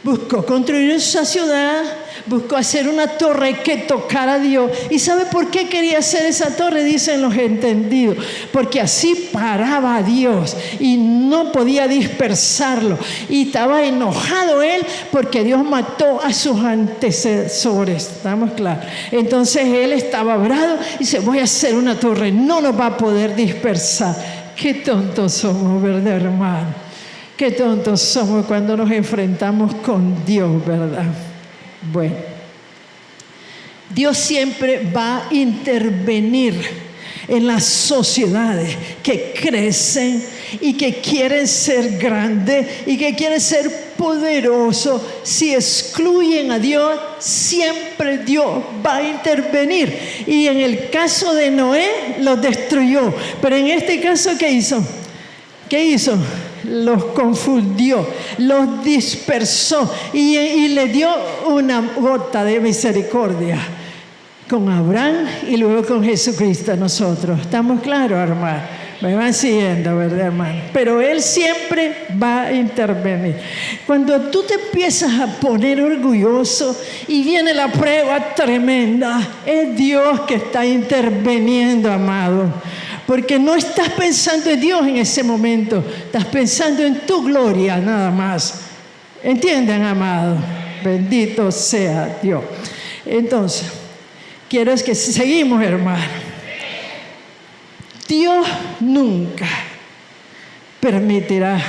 S1: buscó construir esa ciudad, buscó hacer una torre que tocara a Dios. ¿Y sabe por qué quería hacer esa torre? Dicen los entendidos. Porque así paraba a Dios y no podía dispersarlo. Y estaba enojado él porque Dios mató a sus antecesores. ¿Estamos claros? Entonces él estaba bravo y dice: voy a hacer una torre, no nos va a poder dispersar. Qué tontos somos, ¿verdad, hermano? Qué tontos somos cuando nos enfrentamos con Dios, ¿verdad? Bueno, Dios siempre va a intervenir en las sociedades que crecen y que quieren ser grandes y que quieren ser poderosos. Si excluyen a Dios, siempre Dios va a intervenir. Y en el caso de Noé, los destruyó. Pero en este caso, ¿qué hizo? ¿Qué hizo? Los confundió, los dispersó y le dio una gota de misericordia con Abraham y luego con Jesucristo a nosotros. ¿Estamos claros, hermano? Me van siguiendo, ¿verdad, hermano? Pero Él siempre va a intervenir. Cuando tú te empiezas a poner orgulloso y viene la prueba tremenda, es Dios que está interviniendo, amado. Porque no estás pensando en Dios en ese momento, estás pensando en tu gloria nada más. ¿Entienden, amado? Bendito sea Dios. Entonces, quiero es que seguimos, hermano. Dios nunca permitirá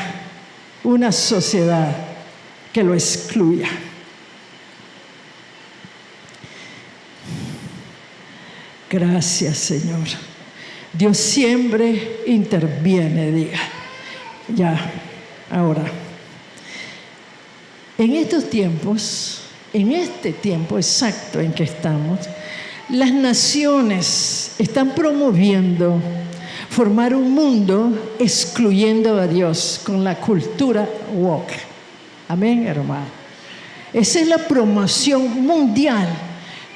S1: una sociedad que lo excluya. Gracias, Señor. Dios siempre interviene, diga. Ya, ahora. En estos tiempos, en este tiempo exacto en que estamos, las naciones están promoviendo formar un mundo excluyendo a Dios con la cultura woke. Amén, hermano. Esa es la promoción mundial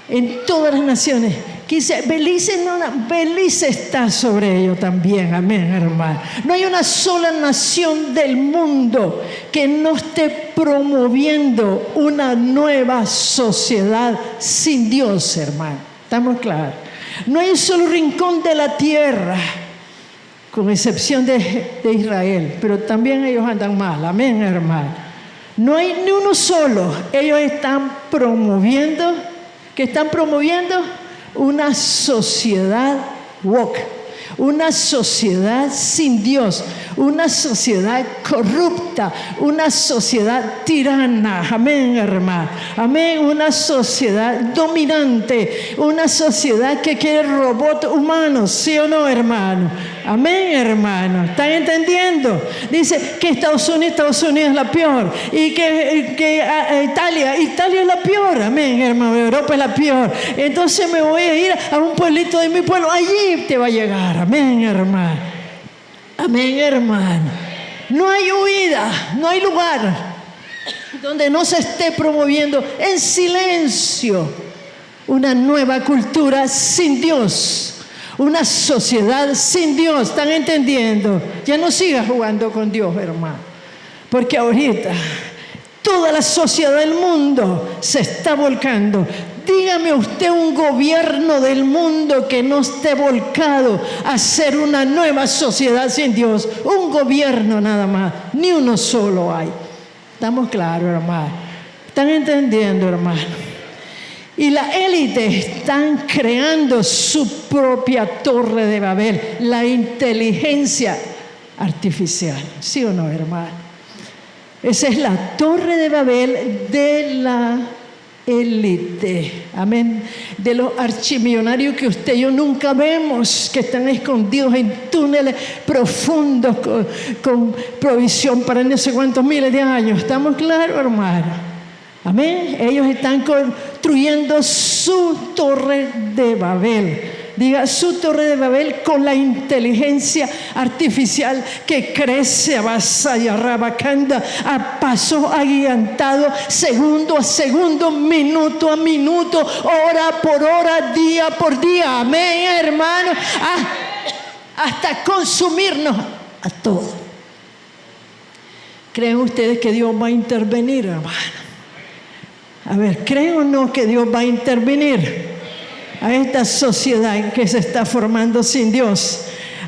S1: en todas las naciones. Quise, Belice está sobre ello también, amén, hermano. No hay una sola nación del mundo que no esté promoviendo una nueva sociedad sin Dios, hermano. ¿Estamos claros? No hay un solo rincón de la tierra, con excepción de Israel, pero también ellos andan mal, amén, hermano. No hay ni uno solo. Ellos están promoviendo, una sociedad woke, una sociedad sin Dios, una sociedad corrupta, una sociedad tirana, amén, hermano, amén, una sociedad dominante, una sociedad que quiere robots humanos, ¿sí o no, hermano? Amén, hermano. ¿Están entendiendo? Dice que Estados Unidos es la peor. Y que Italia es la peor. Amén, hermano. Europa es la peor. Entonces me voy a ir a un pueblito de mi pueblo. Allí te va a llegar. Amén, hermano. Amén, hermano. No hay huida, no hay lugar donde no se esté promoviendo en silencio una nueva cultura sin Dios. Una sociedad sin Dios. ¿Están entendiendo? Ya no sigas jugando con Dios, hermano. Porque ahorita toda la sociedad del mundo se está volcando. Dígame usted un gobierno del mundo que no esté volcado a hacer una nueva sociedad sin Dios. Un gobierno nada más. Ni uno solo hay. ¿Estamos claros, hermano? ¿Están entendiendo, hermano? Y la élite están creando su propia torre de Babel, la inteligencia artificial. ¿Sí o no, hermano? Esa es la torre de Babel de la élite. Amén. De los archimillonarios que usted y yo nunca vemos, que están escondidos en túneles profundos con provisión para no sé cuántos miles de años. ¿Estamos claros, hermano? Amén. Ellos están construyendo su torre de Babel. Diga, su torre de Babel con la inteligencia artificial que crece, avasalla, a paso agigantado, segundo a segundo, minuto a minuto, hora por hora, día por día. Amén, hermano. Hasta consumirnos a todos. ¿Creen ustedes que Dios va a intervenir, hermano? A ver, ¿creen o no que Dios va a intervenir a esta sociedad que se está formando sin Dios?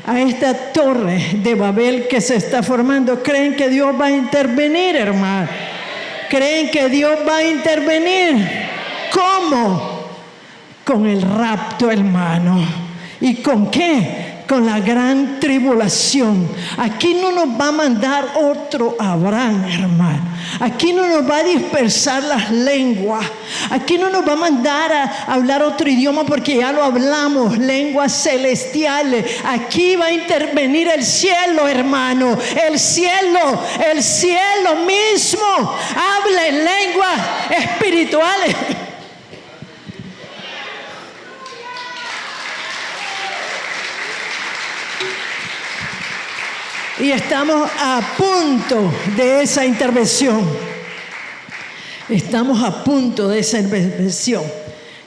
S1: A esta torre de Babel que se está formando. ¿Creen que Dios va a intervenir, hermano? ¿Creen que Dios va a intervenir? ¿Cómo? Con el rapto, hermano. ¿Y con qué? Con la gran tribulación. Aquí no nos va a mandar otro Abraham, hermano. Aquí no nos va a dispersar las lenguas. Aquí no nos va a mandar a hablar otro idioma porque ya lo hablamos, lenguas celestiales. Aquí va a intervenir el cielo, hermano. El cielo mismo habla en lenguas espirituales. Y estamos a punto de esa intervención. Estamos a punto de esa intervención.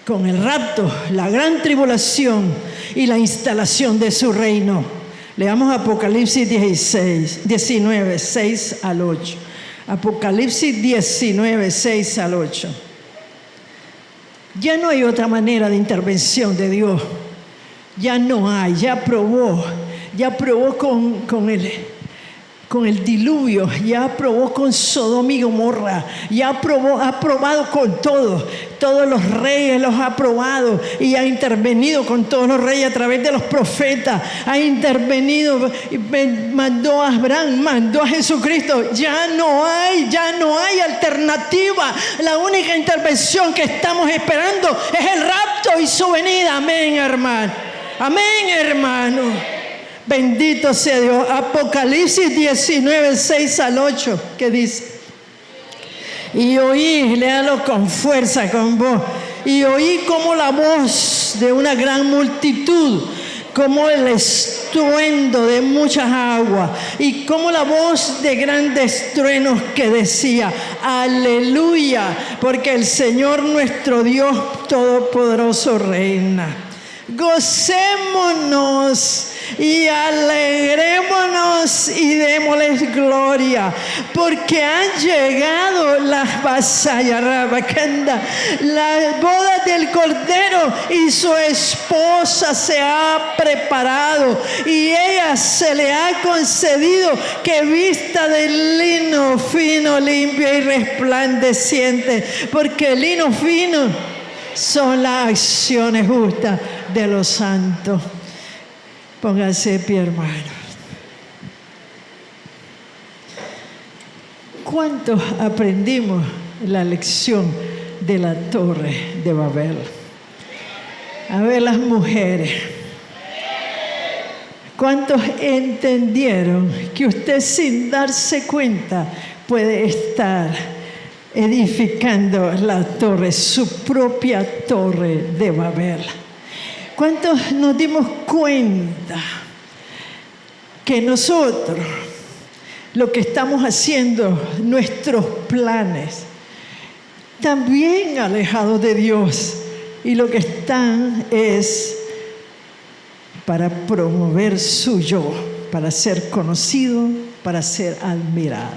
S1: Con el rapto, la gran tribulación y la instalación de su reino. Leamos Apocalipsis 19, 6 al 8. Apocalipsis 19, 6 al 8. Ya no hay otra manera de intervención de Dios. Ya no hay, ya probó con el diluvio, ya probó con Sodoma y Gomorra, ya ha probado con todos los reyes los ha probado y ha intervenido con todos los reyes a través de los profetas, ha intervenido, mandó a Abraham, mandó a Jesucristo. Ya no hay alternativa. La única intervención que estamos esperando es el rapto y su venida. Amén, hermano. Amén, hermano. Bendito sea Dios. Apocalipsis 19, 6 al 8, ¿qué dice? Y oí, léalo con fuerza, con voz. Y oí como la voz de una gran multitud, como el estruendo de muchas aguas, y como la voz de grandes truenos que decía: aleluya, porque el Señor nuestro Dios Todopoderoso reina. Gocémonos y alegrémonos y démosles gloria, porque han llegado las bodas del Cordero, y su esposa se ha preparado, y ella se le ha concedido que vista de lino fino, limpio y resplandeciente, porque el lino fino son las acciones justas de los santos. Pónganse de pie, hermanos. ¿Cuántos aprendimos la lección de la Torre de Babel? A ver, las mujeres, ¿Cuántos entendieron que usted sin darse cuenta puede estar edificando la torre, su propia torre de Babel? ¿Cuántos nos dimos cuenta que nosotros, lo que estamos haciendo, nuestros planes, también alejados de Dios, y lo que están es para promover su yo, para ser conocido, para ser admirado?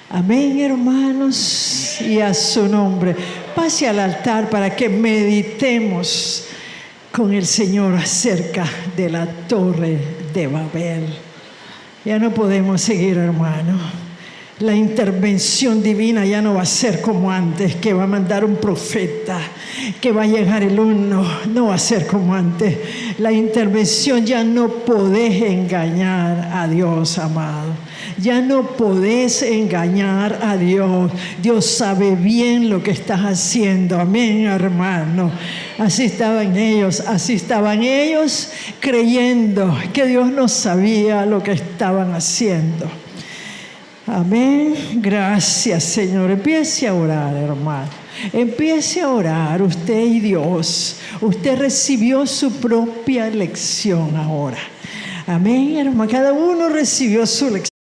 S1: Amén, hermanos, y a su nombre. Pase al altar para que meditemos con el Señor acerca de la torre de Babel. Ya no podemos seguir, hermano. La intervención divina ya no va a ser como antes, que va a mandar un profeta, que va a llegar el uno. No va a ser como antes. La intervención, ya no podés engañar a Dios, amado. Ya no podés engañar a Dios. Dios sabe bien lo que estás haciendo. Amén, hermano. Así estaban ellos creyendo que Dios no sabía lo que estaban haciendo. Amén. Gracias, Señor. Empiece a orar, hermano. Empiece a orar, usted y Dios. Usted recibió su propia lección ahora. Amén, hermano. Cada uno recibió su lección.